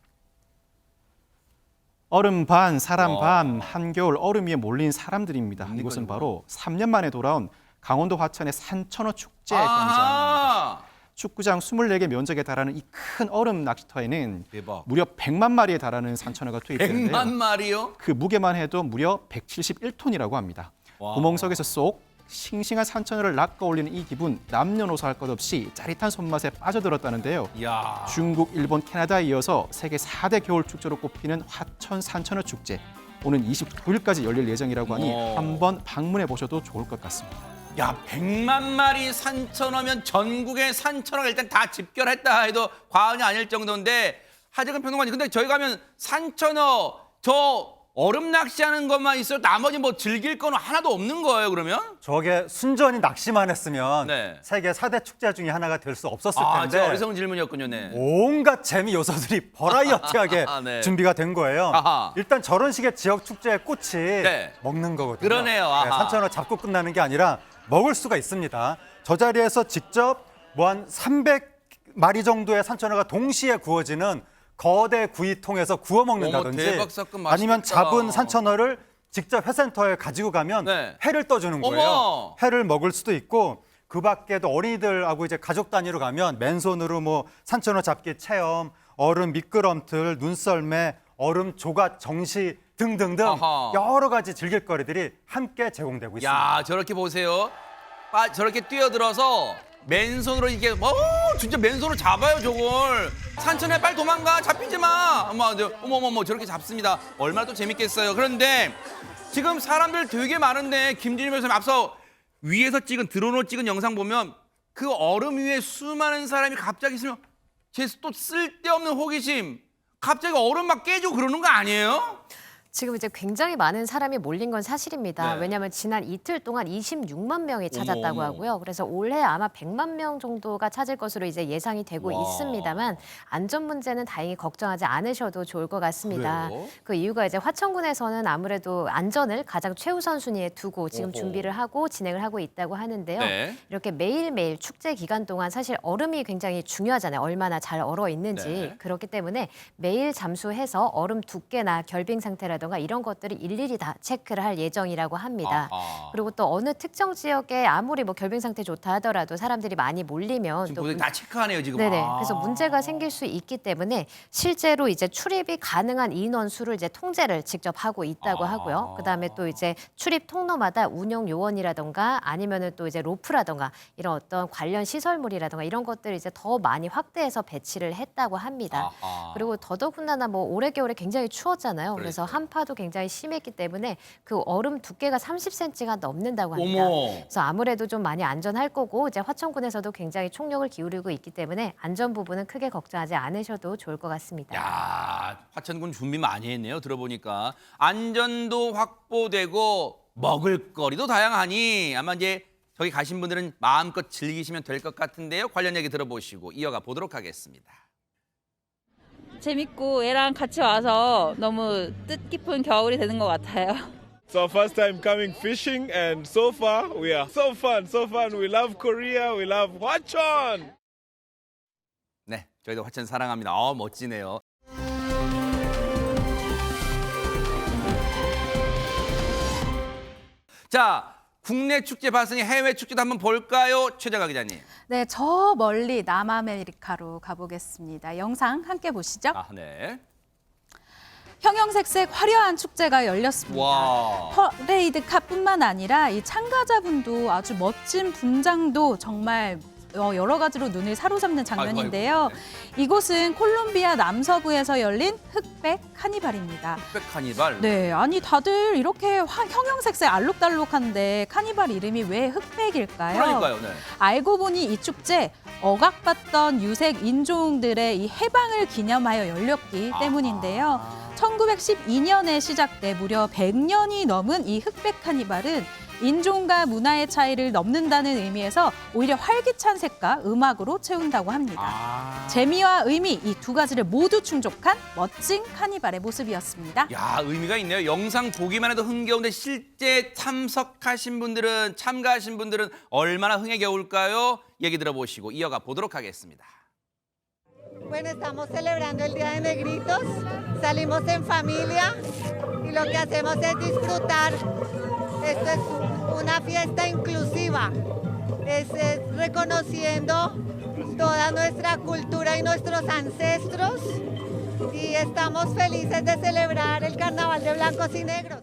얼음 반, 사람 반, 한겨울 얼음 위에 몰린 사람들입니다. 이곳은 바로 3년 만에 돌아온 강원도 화천의 산천어 축제 현장입니다. 축구장 24개 면적에 달하는 이 큰 얼음 낚시터에는 대박. 무려 100만 마리에 달하는 산천어가 투입되는데요. 100만 마리요? 그 무게만 해도 무려 171톤이라고 합니다. 와. 구멍 속에서 쏙 싱싱한 산천어를 낚아 올리는 이 기분 남녀노소 할 것 없이 짜릿한 손맛에 빠져들었다는데요. 야. 중국, 일본, 캐나다에 이어서 세계 4대 겨울 축제로 꼽히는 화천 산천어 축제. 오는 29일까지 열릴 예정이라고 하니 한번 방문해 보셔도 좋을 것 같습니다. 야, 100만 마리 산천어면 전국의 산천어가 일단 다 집결했다 해도 과언이 아닐 정도인데 하재근 평론가님, 근데 저희 가면 산천어 저 얼음 낚시하는 것만 있어 나머지 뭐 즐길 건 하나도 없는 거예요, 그러면? 저게 순전히 낚시만 했으면 네. 세계 4대 축제 중에 하나가 될 수 없었을 아, 텐데 진짜 어리석은 질문이었군요. 네. 온갖 재미 요소들이 버라이어티하게 네. 준비가 된 거예요. 아하. 일단 저런 식의 지역 축제의 꽃이 네. 먹는 거거든요. 그러네요. 아하. 산천어 잡고 끝나는 게 아니라 먹을 수가 있습니다. 저 자리에서 직접 뭐 한 300마리 정도의 산천어가 동시에 구워지는 거대 구이통에서 구워 먹는다든지 어머, 대박 사건 맛있겠다. 아니면 잡은 산천어를 직접 회센터에 가지고 가면 네. 회를 떠주는 거예요. 어머. 회를 먹을 수도 있고 그 밖에도 어린이들하고 이제 가족 단위로 가면 맨손으로 뭐 산천어 잡기 체험, 얼음 미끄럼틀, 눈썰매, 얼음 조각 정시 등등등 아하. 여러 가지 즐길 거리들이 함께 제공되고 있습니다. 야, 저렇게 보세요. 저렇게 뛰어들어서 맨손으로 이게 진짜 맨손으로 잡아요, 저걸. 산천에 빨리 도망가. 잡히지 마. 어머머머 저렇게 잡습니다. 얼마나 또 재밌겠어요. 그런데 지금 사람들 되게 많은데 김진희 변호사님 앞서 위에서 찍은 드론으로 찍은 영상 보면 그 얼음 위에 수많은 사람이 갑자기 있으면 제 또 쓸데없는 호기심. 갑자기 얼음 막 깨지고 그러는 거 아니에요? 지금 이제 굉장히 많은 사람이 몰린 건 사실입니다. 네. 왜냐하면 지난 이틀 동안 26만 명이 찾았다고 어머. 하고요. 그래서 올해 아마 100만 명 정도가 찾을 것으로 이제 예상이 되고 와. 있습니다만 안전 문제는 다행히 걱정하지 않으셔도 좋을 것 같습니다. 그래요? 그 이유가 이제 화천군에서는 아무래도 안전을 가장 최우선 순위에 두고 지금 어허. 준비를 하고 진행을 하고 있다고 하는데요. 네. 이렇게 매일매일 축제 기간 동안 사실 얼음이 굉장히 중요하잖아요. 얼마나 잘 얼어 있는지. 네. 그렇기 때문에 매일 잠수해서 얼음 두께나 결빙 상태라든가 이런 것들을 일일이 다 체크를 할 예정이라고 합니다. 아하. 그리고 또 어느 특정 지역에 아무리 뭐 결빙 상태 좋다 하더라도 사람들이 많이 몰리면 지금 또 보세요. 다 체크하네요, 지금. 네네. 아. 그래서 문제가 생길 수 있기 때문에 실제로 이제 출입이 가능한 인원 수를 이제 통제를 직접 하고 있다고 하고요. 그다음에 또 이제 출입 통로마다 운영 요원이라던가 아니면은 또 이제 로프라던가 이런 어떤 관련 시설물이라던가 이런 것들을 이제 더 많이 확대해서 배치를 했다고 합니다. 아하. 그리고 더더군다나 뭐 올해 겨울에 굉장히 추웠잖아요. 그래서 그러니까요. 한파도 굉장히 심했기 때문에 그 얼음 두께가 30cm가 넘는다고 합니다. 어머. 그래서 아무래도 좀 많이 안전할 거고 이제 화천군에서도 굉장히 총력을 기울이고 있기 때문에 안전 부분은 크게 걱정하지 않으셔도 좋을 것 같습니다. 야, 화천군 준비 많이 했네요. 들어보니까 안전도 확보되고 먹을거리도 다양하니 아마 이제 저기 가신 분들은 마음껏 즐기시면 될 것 같은데요. 관련 얘기 들어보시고 이어가 보도록 하겠습니다. 재밌고 애랑 같이 와서 너무 뜻깊은 겨울이 되는 것 같아요. It's our first time coming fishing and so far we are so fun. We love Korea, we love Hwacheon. 네, 저희도 화천 사랑합니다. 멋지네요. 자, 국내 축제 봤으니 해외 축제도 한번 볼까요? 최정아 기자님. 네, 저 멀리 남아메리카로 가보겠습니다. 영상 함께 보시죠. 아, 네. 형형색색 화려한 축제가 열렸습니다. 와. 퍼레이드 카뿐만 아니라 이 참가자분도 아주 멋진 분장도 정말 여러 가지로 눈을 사로잡는 장면인데요. 아이고, 이곳은 콜롬비아 남서부에서 열린 흑백 카니발입니다. 흑백 카니발. 네, 아니 다들 이렇게 형형색색 알록달록한데 카니발 이름이 왜 흑백일까요? 그러니까요. 네. 알고 보니 이 축제 억압받던 유색 인종들의 이 해방을 기념하여 열렸기 때문인데요. 1912년에 시작돼 무려 100년이 넘은 이 흑백 카니발은 인종과 문화의 차이를 넘는다는 의미에서 오히려 활기찬 색과 음악으로 채운다고 합니다. 재미와 의미 이 두 가지를 모두 충족한 멋진 카니발의 모습이었습니다. 야, 의미가 있네요. 영상 보기만 해도 흥겨운데 실제 참가하신 분들은 얼마나 흥에 겨울까요? 얘기 들어보시고 이어가 보도록 하겠습니다. Bueno, estamos celebrando el Día de Negritos, salimos en familia y lo que hacemos es disfrutar. Esto es una fiesta inclusiva, es reconociendo toda nuestra cultura y nuestros ancestros y estamos felices de celebrar el Carnaval de Blancos y Negros.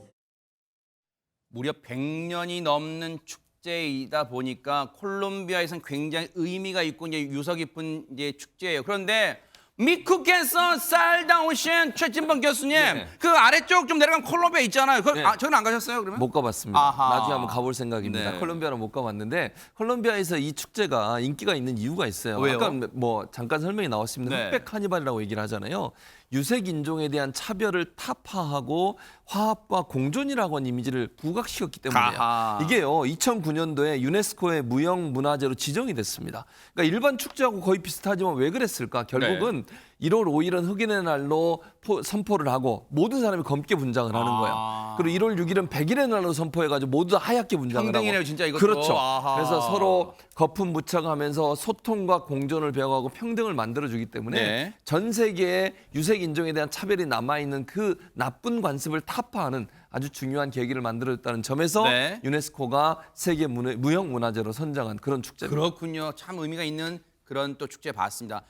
무려 100년이 넘는 축제이다 보니까 콜롬비아에서는 굉장히 의미가 있고 이제 유서 깊은 이제 축제예요. 그런데 미국에서 살다 오신 최진범 교수님, 네. 그 아래쪽 좀 내려가면 콜롬비아 있잖아요. 네. 저는 안 가셨어요, 그러면? 못 가봤습니다. 아하. 나중에 한번 가볼 생각입니다. 네. 콜롬비아는 못 가봤는데 콜롬비아에서 이 축제가 인기가 있는 이유가 있어요. 왜요? 아까 뭐 잠깐 설명이 나왔습니다. 네. 흑백 카니발이라고 얘기를 하잖아요. 유색 인종에 대한 차별을 타파하고 화합과 공존이라고 하는 이미지를 부각시켰기 때문이에요. 아하. 이게요 2009년도에 유네스코의 무형문화재로 지정이 됐습니다. 그러니까 일반 축제하고 거의 비슷하지만 왜 그랬을까? 결국은 1월 5일은 흑인의 날로 선포를 하고 모든 사람이 검게 분장을 하는 거예요. 그리고 1월 6일은 백인의 날로 선포해가지고 모두 다 하얗게 분장을 평등이네요, 하고. 진짜 이것도. 그렇죠. 아하. 그래서 서로 거품 묻혀가면서 소통과 공존을 배워가고 평등을 만들어주기 때문에 네. 전 세계에 유색 인종에 대한 차별이 남아있는 그 나쁜 관습을 타파하는 아주 중요한 계기를 만들어줬다는 점에서 네. 유네스코가 세계 무형문화재로 선정한 그런 축제입니다. 그렇군요. 참 의미가 있는 그런 또 축제 봤습니다.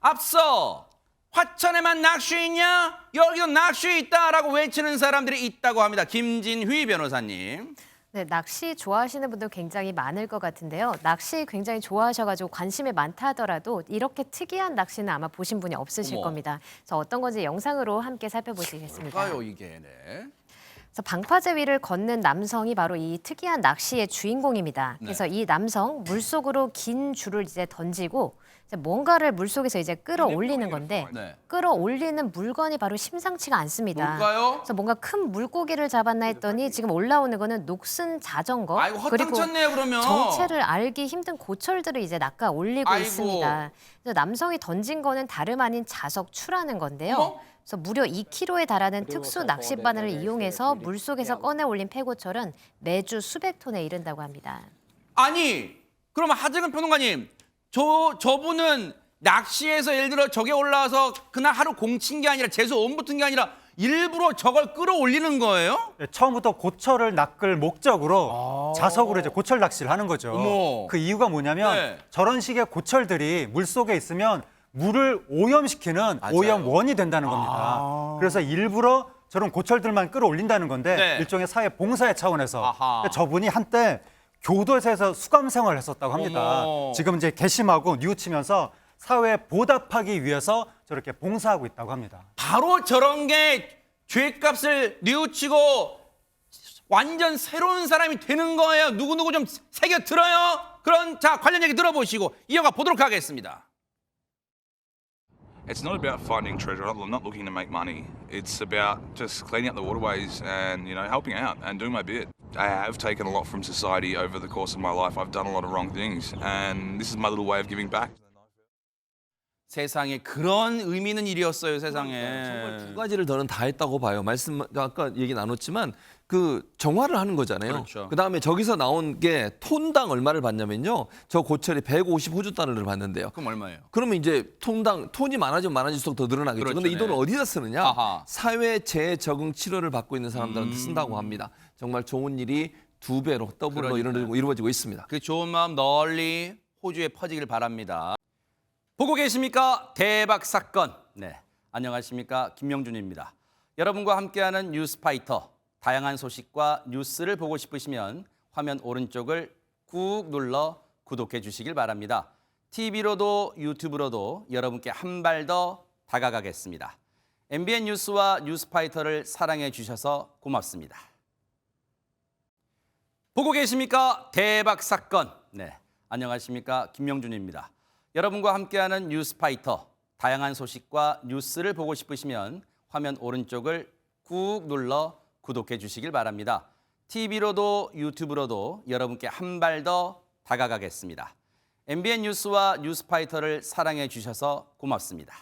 앞서 화천에만 낚시 있냐? 여기도 낚시 있다라고 외치는 사람들이 있다고 합니다. 김진휘 변호사님. 네, 낚시 좋아하시는 분들 굉장히 많을 것 같은데요. 낚시 굉장히 좋아하셔가지고 관심이 많다 하더라도 이렇게 특이한 낚시는 아마 보신 분이 없으실 어머. 겁니다. 그래서 어떤 건지 영상으로 함께 살펴보시겠습니다. 뭘까요 이게? 네. 그래서 방파제 위를 걷는 남성이 바로 이 특이한 낚시의 주인공입니다. 네. 그래서 이 남성 물속으로 긴 줄을 이제 던지고 이제 뭔가를 물속에서 이제 끌어올리는 건데 네. 끌어올리는 물건이 바로 심상치가 않습니다. 뭘까요? 그래서 뭔가 큰 물고기를 잡았나 했더니 지금 올라오는 거는 녹슨 자전거 아이고 그리고 헛땅쳤네요 그러면. 정체를 알기 힘든 고철들을 이제 낚아 올리고 아이고. 있습니다. 그래서 남성이 던진 거는 다름 아닌 자석추라는 건데요. 어머? 그래서 무려 2kg에 달하는 특수 낚싯바늘을 이용해서 물속에서 꺼내 올린 폐고철은 매주 수백 톤에 이른다고 합니다. 아니 그러면 하재근 평론가님 저분은 낚시해서 예를 들어 저게 올라와서 그날 하루 공친 게 아니라 재수 온 붙은 게 아니라 일부러 저걸 끌어올리는 거예요? 네, 처음부터 고철을 낚을 목적으로 자석으로 이제 고철 낚시를 하는 거죠. 어머. 그 이유가 뭐냐면 네. 저런 식의 고철들이 물속에 있으면 물을 오염시키는 맞아요. 오염원이 된다는 겁니다. 그래서 일부러 저런 고철들만 끌어올린다는 건데 네. 일종의 사회 봉사의 차원에서 아하. 근데 저분이 한때 교도소에서 수감 생활을 했었다고 합니다. 어머. 지금 이제 개심하고 뉘우치면서 사회에 보답하기 위해서 저렇게 봉사하고 있다고 합니다. 바로 저런 게 죄값을 뉘우치고 완전 새로운 사람이 되는 거예요. 누구누구 좀 새겨 들어요. 그런 자 관련 얘기 들어보시고 이어가 보도록 하겠습니다. It's not about finding treasure. I'm not looking to make money. It's about just cleaning up the waterways and, helping out and doing my bit. I have taken a lot from society over the course of my life. I've done a lot of wrong things, and this is my little way of giving back. 세상에 그런 의미 있는 일이었어요. 세상에. 정말 두 가지를 저는 다 했다고 봐요. 아까 얘기 나눴지만 그 정화를 하는 거잖아요. 그렇죠. 그다음에 저기서 나온 게 톤당 얼마를 받냐면요. 저 고철이 150 호주 달러를 받는데요. 그럼 얼마예요? 그러면 이제 톤이 많아지면 많아질수록 더 늘어나겠죠. 그렇죠. 그런데 이 돈을 네. 어디다 쓰느냐? 아하. 사회 재적응 치료를 받고 있는 사람들한테 쓴다고 합니다. 정말 좋은 일이 두 배로 더블로 그러니까요. 이루어지고 있습니다. 그 좋은 마음 널리 호주에 퍼지길 바랍니다. 보고 계십니까? 대박 사건. 네, 안녕하십니까? 김명준입니다. 여러분과 함께하는 뉴스파이터. 다양한 소식과 뉴스를 보고 싶으시면 화면 오른쪽을 꾹 눌러 구독해 주시길 바랍니다. TV로도 유튜브로도 여러분께 한 발 더 다가가겠습니다. MBN 뉴스와 뉴스파이터를 사랑해 주셔서 고맙습니다. 보고 계십니까? 대박 사건. 네, 안녕하십니까? 김명준입니다. 여러분과 함께하는 뉴스파이터. 다양한 소식과 뉴스를 보고 싶으시면 화면 오른쪽을 꾹 눌러 구독해 주시길 바랍니다. TV로도 유튜브로도 여러분께 한 발 더 다가가겠습니다. MBN 뉴스와 뉴스파이터를 사랑해 주셔서 고맙습니다.